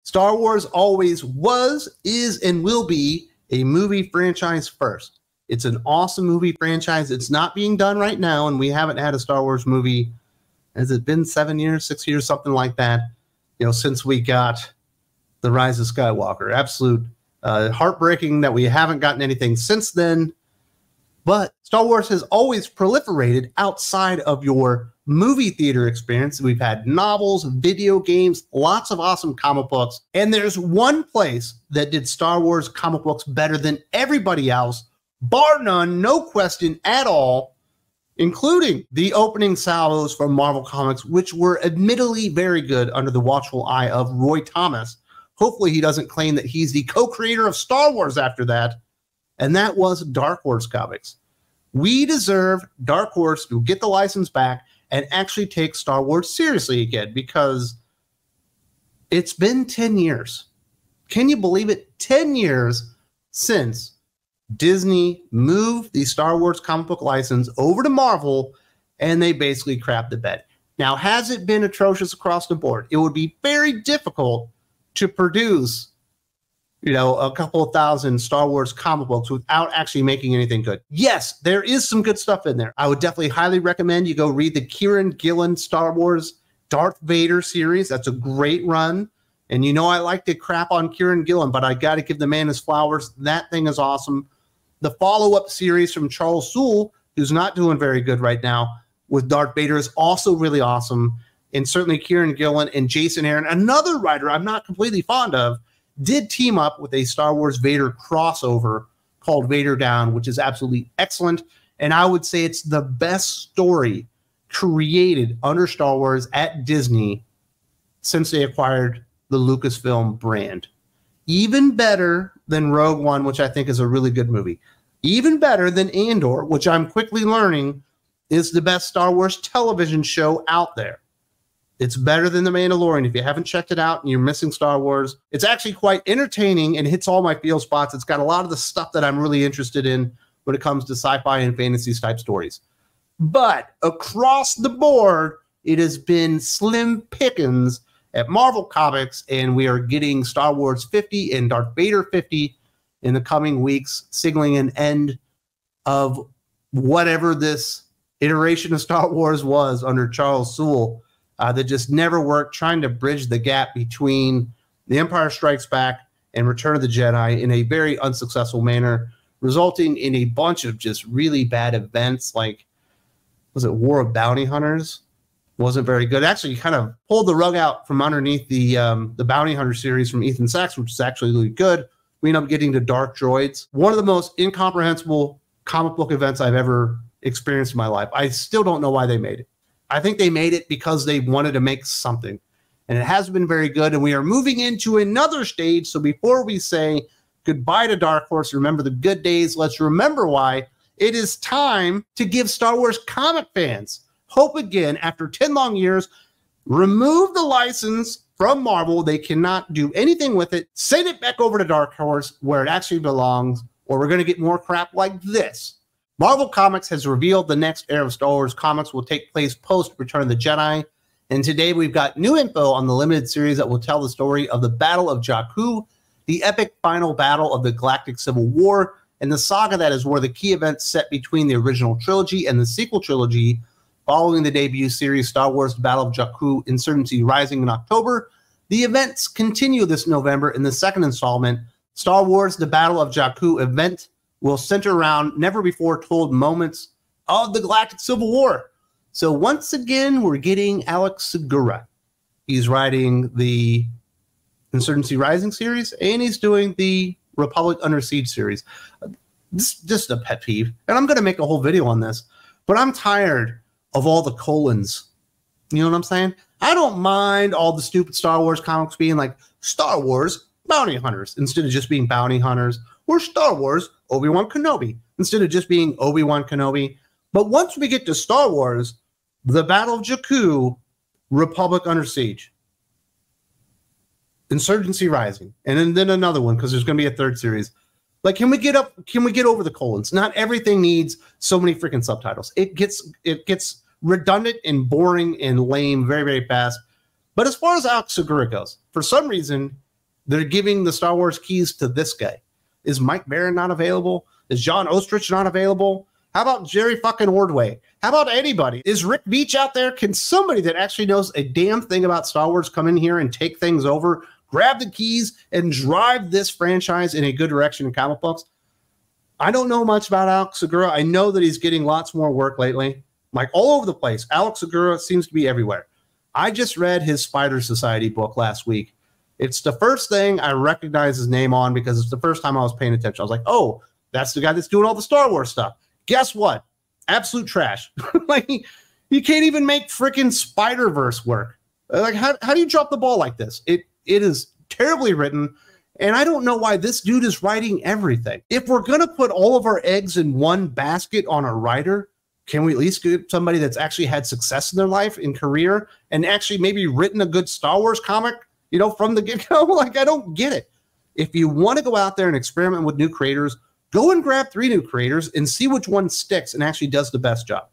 Star Wars always was, is, and will be a movie franchise first. It's an awesome movie franchise. It's not being done right now, and we haven't had a Star Wars movie, has it been 7 years, 6 years, something like that, since we got The Rise of Skywalker. Absolute heartbreaking that we haven't gotten anything since then. But Star Wars has always proliferated outside of your movie theater experience. We've had novels, video games, lots of awesome comic books. And there's one place that did Star Wars comic books better than everybody else, bar none, no question at all, including the opening salvos from Marvel Comics, which were admittedly very good under the watchful eye of Roy Thomas. Hopefully he doesn't claim that he's the co-creator of Star Wars after that. And that was Dark Horse Comics. We deserve Dark Horse to get the license back and actually take Star Wars seriously again, because it's been 10 years. Can you believe it? 10 years since Disney moved the Star Wars comic book license over to Marvel, and they basically crapped the bed. Now, has it been atrocious across the board? It would be very difficult to produce a couple of thousand Star Wars comic books without actually making anything good. Yes, there is some good stuff in there. I would definitely highly recommend you go read the Keiron Gillen Star Wars Darth Vader series. That's a great run. And I like to crap on Keiron Gillen, but I got to give the man his flowers. That thing is awesome. The follow-up series from Charles Soule, who's not doing very good right now, with Darth Vader is also really awesome. And certainly Keiron Gillen and Jason Aaron, another writer I'm not completely fond of, did team up with a Star Wars Vader crossover called Vader Down, which is absolutely excellent. And I would say it's the best story created under Star Wars at Disney since they acquired the Lucasfilm brand. Even better than Rogue One, which I think is a really good movie. Even better than Andor, which I'm quickly learning is the best Star Wars television show out there. It's better than The Mandalorian. If you haven't checked it out and you're missing Star Wars, it's actually quite entertaining and hits all my feel spots. It's got a lot of the stuff that I'm really interested in when it comes to sci-fi and fantasy type stories. But across the board, it has been slim pickings at Marvel Comics, and we are getting Star Wars 50 and Darth Vader 50 in the coming weeks, signaling an end of whatever this iteration of Star Wars was under Charles Soule. That just never worked, trying to bridge the gap between The Empire Strikes Back and Return of the Jedi in a very unsuccessful manner, resulting in a bunch of just really bad events like, was it War of Bounty Hunters? Wasn't very good. Actually, kind of pulled the rug out from underneath the Bounty Hunter series from Ethan Sachs, which is actually really good. We end up getting to Dark Droids. One of the most incomprehensible comic book events I've ever experienced in my life. I still don't know why they made it. I think they made it because they wanted to make something, and it has been very good. And we are moving into another stage. So before we say goodbye to Dark Horse, remember the good days, let's remember why it is time to give Star Wars comic fans hope again. After 10 long years, remove the license from Marvel. They cannot do anything with it. Send it back over to Dark Horse where it actually belongs, or we're going to get more crap like this. Marvel Comics has revealed the next era of Star Wars comics will take place post Return of the Jedi. And today we've got new info on the limited series that will tell the story of the Battle of Jakku, the epic final battle of the Galactic Civil War, and the saga that is where the key events set between the original trilogy and the sequel trilogy following the debut series Star Wars The Battle of Jakku Insurgency Rising in October. The events continue this November in the second installment. Star Wars The Battle of Jakku event will center around never-before-told moments of the Galactic Civil War. So once again, we're getting Alex Segura. He's writing the Insurgency Rising series, and he's doing the Republic Under Siege series. This is just a pet peeve, and I'm going to make a whole video on this, but I'm tired of all the colons. You know what I'm saying? I don't mind all the stupid Star Wars comics being like Star Wars Bounty Hunters instead of just being Bounty Hunters, or Star Wars Obi-Wan Kenobi instead of just being Obi-Wan Kenobi. But once we get to Star Wars, The Battle of Jakku, Republic Under Siege, Insurgency Rising, and then another one because there's going to be a third series. Like, can we get over the colons? Not everything needs so many freaking subtitles. It gets redundant and boring and lame very, very fast. But as far as Alex Segura goes, for some reason, They're giving the Star Wars keys to this guy. Is Mike Barron not available? Is John Ostrich not available? How about Jerry fucking Ordway? How about anybody? Is Rick Beach out there? Can somebody that actually knows a damn thing about Star Wars come in here and take things over, grab the keys, and drive this franchise in a good direction in comic books? I don't know much about Alex Segura. I know that he's getting lots more work lately, like all over the place. Alex Segura seems to be everywhere. I just read his Spider Society book last week. It's the first thing I recognize his name on because it's the first time I was paying attention. I was like, oh, that's the guy that's doing all the Star Wars stuff. Guess what? Absolute trash. Like, you can't even make freaking Spider-Verse work. Like, how do you drop the ball like this? It is terribly written. And I don't know why this dude is writing everything. If we're going to put all of our eggs in one basket on a writer, can we at least get somebody that's actually had success in their life, in career, and actually maybe written a good Star Wars comic, you know, from the get-go? Like, I don't get it. If you want to go out there and experiment with new creators, go and grab 3 new creators and see which one sticks and actually does the best job.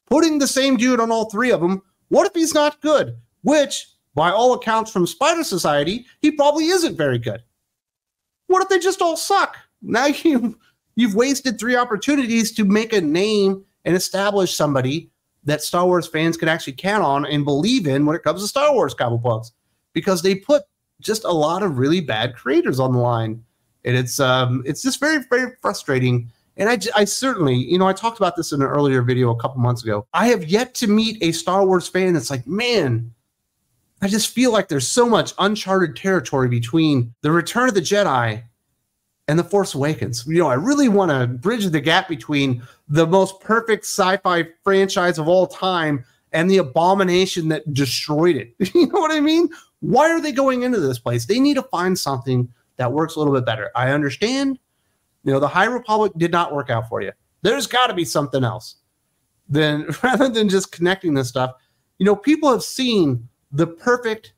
Putting the same dude on all 3 of them, what if he's not good? Which, by all accounts from Spider Society, he probably isn't very good. What if they just all suck? Now you've wasted 3 opportunities to make a name and establish somebody that Star Wars fans can actually count on and believe in when it comes to Star Wars comic books, because they put just a lot of really bad creators on the line. And it's just very, very frustrating. And I certainly, you know, I talked about this in an earlier video a couple months ago. I have yet to meet a Star Wars fan that's like, man, I just feel like there's so much uncharted territory between The Return of the Jedi and The Force Awakens. You know, I really want to bridge the gap between the most perfect sci-fi franchise of all time and the abomination that destroyed it. You know what I mean? Why are they going into this place? They need to find something that works a little bit better. I understand, you know, the High Republic did not work out for you. There's got to be something else. Then rather than just connecting this stuff, you know, people have seen the perfect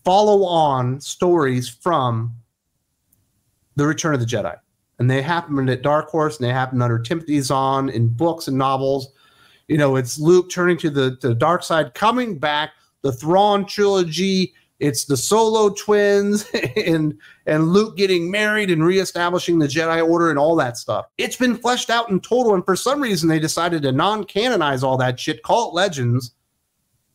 follow-on stories from The Return of the Jedi. And they happened at Dark Horse, and they happened under Timothy Zahn in books and novels. You know, it's Luke turning to the dark side, coming back, the Thrawn trilogy, it's the Solo twins, and Luke getting married and reestablishing the Jedi Order and all that stuff. It's been fleshed out in total, and for some reason they decided to non-canonize all that shit, call it Legends,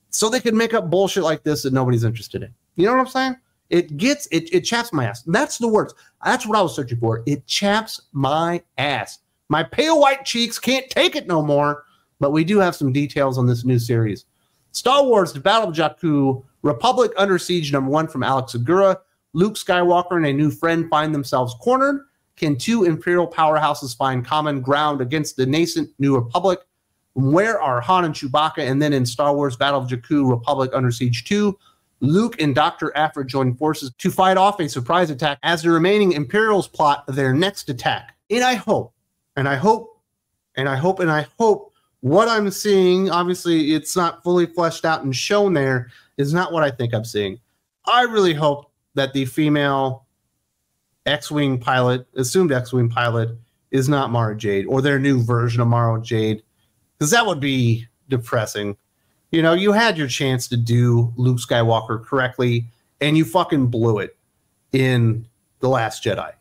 so they could make up bullshit like this that nobody's interested in. You know what I'm saying? It chaps my ass. That's the words. That's what I was searching for. It chaps my ass. My pale white cheeks can't take it no more, but we do have some details on this new series. Star Wars, The Battle of Jakku, Republic Under Siege #1 from Alex Segura. Luke Skywalker and a new friend find themselves cornered. Can 2 Imperial powerhouses find common ground against the nascent New Republic? Where are Han and Chewbacca? And then in Star Wars Battle of Jakku, Republic Under Siege 2, Luke and Dr. Aphra join forces to fight off a surprise attack as the remaining Imperials plot their next attack. And I hope what I'm seeing, obviously it's not fully fleshed out and shown there, is not what I think I'm seeing. I really hope that the female X-Wing pilot, assumed X-Wing pilot, is not Mara Jade, or their new version of Mara Jade, because that would be depressing. You know, you had your chance to do Luke Skywalker correctly, and you fucking blew it in The Last Jedi.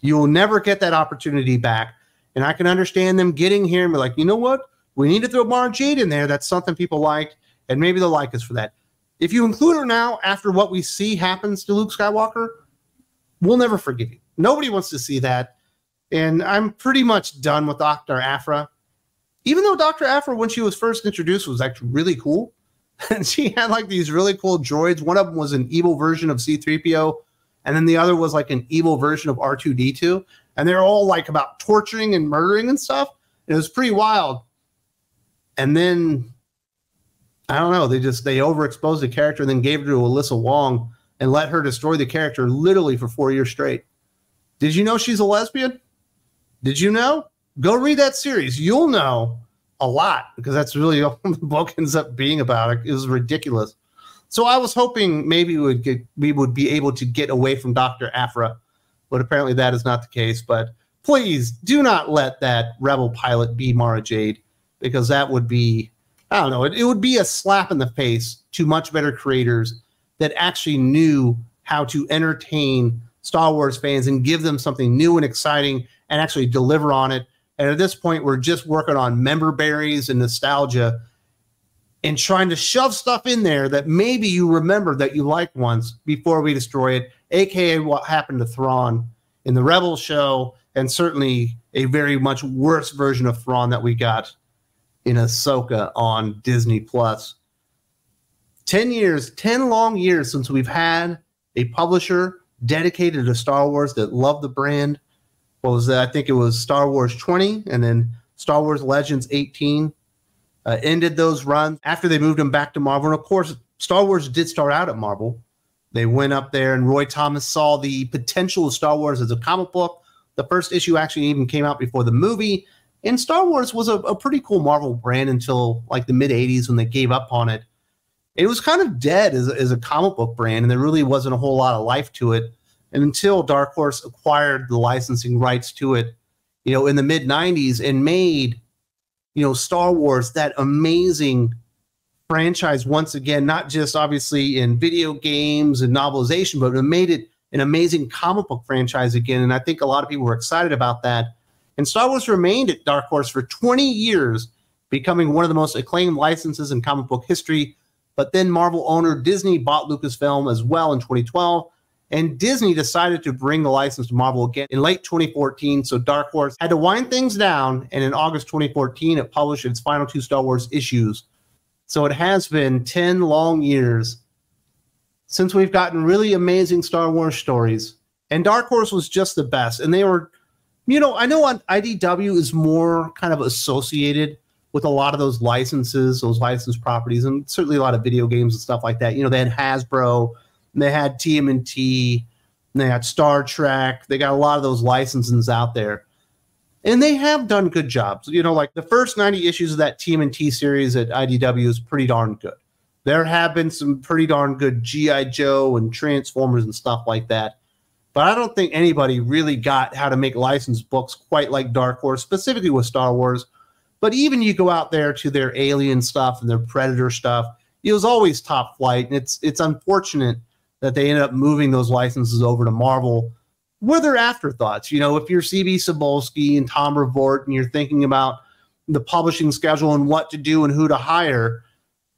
You will never get that opportunity back, and I can understand them getting here and be like, you know what? We need to throw Mara Jade in there. That's something people like, and maybe they'll like us for that. If you include her now, after what we see happens to Luke Skywalker, we'll never forgive you. Nobody wants to see that, and I'm pretty much done with Dr. Aphra. Even though Dr. Aphra, when she was first introduced, was actually really cool. And she had like these really cool droids. One of them was an evil version of C-3PO. And then the other was like an evil version of R2-D2. And they're all like about torturing and murdering and stuff. It was pretty wild. And then, I don't know, they overexposed the character and then gave her to Alyssa Wong and let her destroy the character literally for 4 years straight. Did you know she's a lesbian? Did you know? Go read that series. You'll know a lot, because that's really all the book ends up being about. It was ridiculous. So I was hoping maybe we would be able to get away from Dr. Aphra, but apparently that is not the case. But please do not let that Rebel pilot be Mara Jade, because that would be, I don't know, it would be a slap in the face to much better creators that actually knew how to entertain Star Wars fans and give them something new and exciting and actually deliver on it. And at this point, we're just working on member berries and nostalgia and trying to shove stuff in there that maybe you remember that you liked once before we destroy it, aka what happened to Thrawn in the Rebels show, and certainly a very much worse version of Thrawn that we got in Ahsoka on Disney+. 10 years, 10 long years since we've had a publisher dedicated to Star Wars that loved the brand. What was that? I think it was Star Wars 20 and then Star Wars Legends 18 ended those runs after they moved them back to Marvel. And of course, Star Wars did start out at Marvel. They went up there and Roy Thomas saw the potential of Star Wars as a comic book. The first issue actually even came out before the movie. And Star Wars was a pretty cool Marvel brand until like the mid-'80s when they gave up on it. It was kind of dead as a comic book brand, and there really wasn't a whole lot of life to it. And until Dark Horse acquired the licensing rights to it, you know, in the mid-'90s and made, you know, Star Wars that amazing franchise once again, not just obviously in video games and novelization, but it made it an amazing comic book franchise again. And I think a lot of people were excited about that. And Star Wars remained at Dark Horse for 20 years, becoming one of the most acclaimed licenses in comic book history. But then Marvel owner Disney bought Lucasfilm as well in 2012. And Disney decided to bring the license to Marvel again in late 2014. So Dark Horse had to wind things down. And in August 2014, it published its final 2 Star Wars issues. So it has been 10 long years since we've gotten really amazing Star Wars stories. And Dark Horse was just the best. And they were, you know, I know IDW is more kind of associated with a lot of those licenses, those licensed properties, and certainly a lot of video games and stuff like that. You know, they had Hasbro, and they had TMNT, and they had Star Trek. They got a lot of those licenses out there. And they have done good jobs. You know, like the first 90 issues of that TMNT series at IDW is pretty darn good. There have been some pretty darn good G.I. Joe and Transformers and stuff like that. But I don't think anybody really got how to make licensed books quite like Dark Horse, specifically with Star Wars. But even you go out there to their Alien stuff and their Predator stuff, it was always top flight. And it's unfortunate that they ended up moving those licenses over to Marvel. Were their afterthoughts? You know, if you're C.B. Cebulski and Tom Revort and you're thinking about the publishing schedule and what to do and who to hire,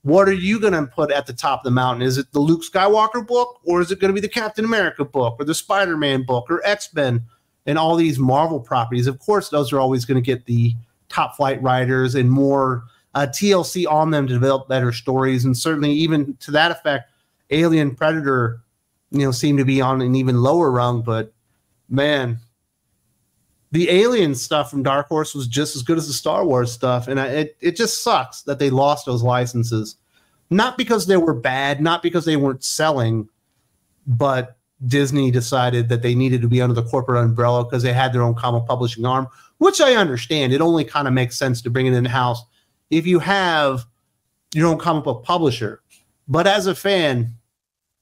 what are you going to put at the top of the mountain? Is it the Luke Skywalker book, or is it going to be the Captain America book or the Spider-Man book or X-Men and all these Marvel properties? Of course, those are always going to get the top flight writers and more TLC on them to develop better stories. And certainly even to that effect, Alien, Predator, you know, seem to be on an even lower rung. But man, the Alien stuff from Dark Horse was just as good as the Star Wars stuff. And it just sucks that they lost those licenses. Not because they were bad, not because they weren't selling, but Disney decided that they needed to be under the corporate umbrella because they had their own comic publishing arm, which I understand. It only kind of makes sense to bring it in-house if you have your own comic book publisher. But as a fan,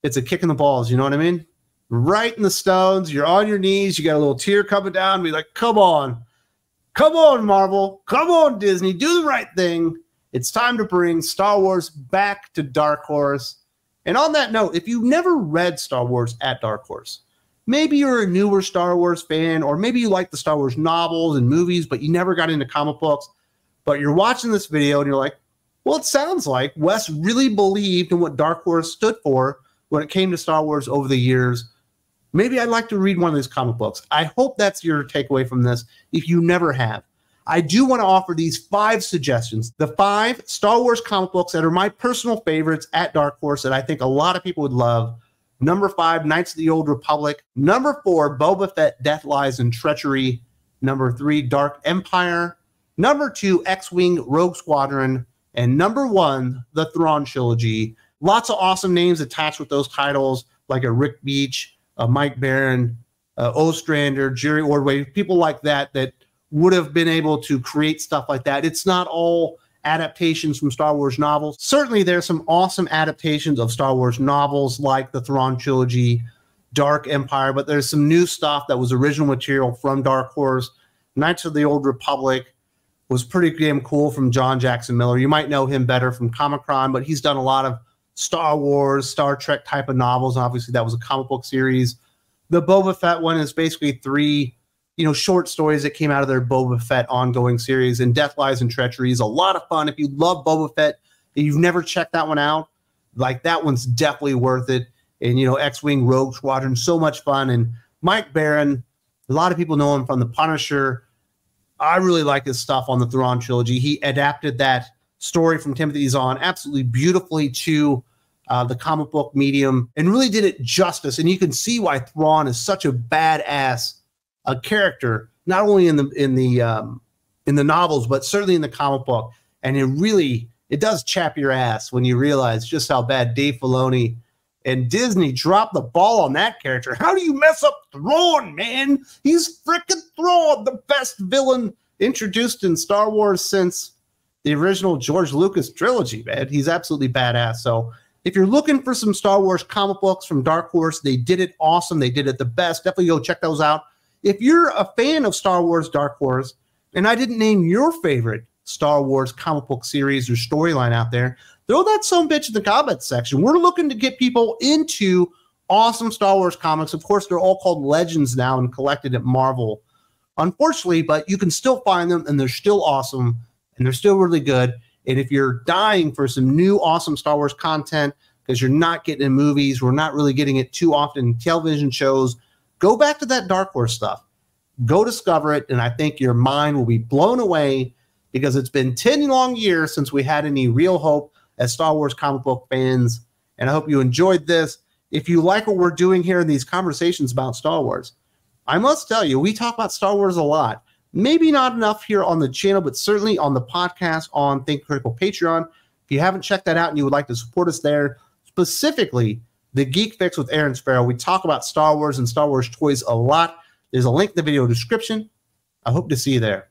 it's a kick in the balls, you know what I mean? Right in the stones, you're on your knees, you got a little tear coming down, be like, come on, Marvel, come on, Disney, do the right thing. It's time to bring Star Wars back to Dark Horse. And on that note, if you've never read Star Wars at Dark Horse, maybe you're a newer Star Wars fan, or maybe you like the Star Wars novels and movies, but you never got into comic books, but you're watching this video and you're like, well, it sounds like Wes really believed in what Dark Horse stood for when it came to Star Wars over the years. Maybe I'd like to read one of these comic books. I hope that's your takeaway from this if you never have. I do want to offer these 5 suggestions, the 5 Star Wars comic books that are my personal favorites at Dark Horse that I think a lot of people would love. Number 5, Knights of the Old Republic. Number 4, Boba Fett, Death, Lies, and Treachery. Number 3, Dark Empire. Number 2, X-Wing, Rogue Squadron. And number 1, the Thrawn Trilogy. Lots of awesome names attached with those titles, like a Rick Beach, a Mike Barron, Ostrander, Jerry Ordway, people like that that would have been able to create stuff like that. It's not all adaptations from Star Wars novels. Certainly there's some awesome adaptations of Star Wars novels like the Thrawn Trilogy, Dark Empire, but there's some new stuff that was original material from Dark Horse. Knights of the Old Republic was pretty damn cool from John Jackson Miller. You might know him better from Comic-Con, but he's done a lot of Star Wars, Star Trek type of novels. Obviously, that was a comic book series. The Boba Fett one is basically 3, short stories that came out of their Boba Fett ongoing series. And Death, Lies, and Treachery is a lot of fun. If you love Boba Fett and you've never checked that one out, like that one's definitely worth it. And, X-Wing Rogue Squadron, so much fun. And Mike Baron, a lot of people know him from The Punisher. I really like his stuff on the Thrawn trilogy. He adapted that story from Timothy Zahn absolutely beautifully to the comic book medium and really did it justice. And you can see why Thrawn is such a badass character, not only in the novels, but certainly in the comic book. And it does chap your ass when you realize just how bad Dave Filoni and Disney dropped the ball on that character. How do you mess up Thrawn, man? He's freaking Thrawn, the best villain introduced in Star Wars since the original George Lucas trilogy, man. He's absolutely badass. So if you're looking for some Star Wars comic books from Dark Horse, they did it awesome. They did it the best. Definitely go check those out. If you're a fan of Star Wars Dark Horse, and I didn't name your favorite Star Wars comic book series or storyline out there, throw that some bitch in the comments section. We're looking to get people into awesome Star Wars comics. Of course, they're all called Legends now and collected at Marvel, unfortunately, but you can still find them, and they're still awesome, and they're still really good. And if you're dying for some new awesome Star Wars content because you're not getting it in movies, we're not really getting it too often in television shows, go back to that Dark Horse stuff. Go discover it, and I think your mind will be blown away because it's been 10 long years since we had any real hope as Star Wars comic book fans, and I hope you enjoyed this. If you like what we're doing here in these conversations about Star Wars, I must tell you, we talk about Star Wars a lot. Maybe not enough here on the channel, but certainly on the podcast on Think Critical Patreon. If you haven't checked that out and you would like to support us there, specifically the Geek Fix with Aaron Sparrow, we talk about Star Wars and Star Wars toys a lot. There's a link in the video description. I hope to see you there.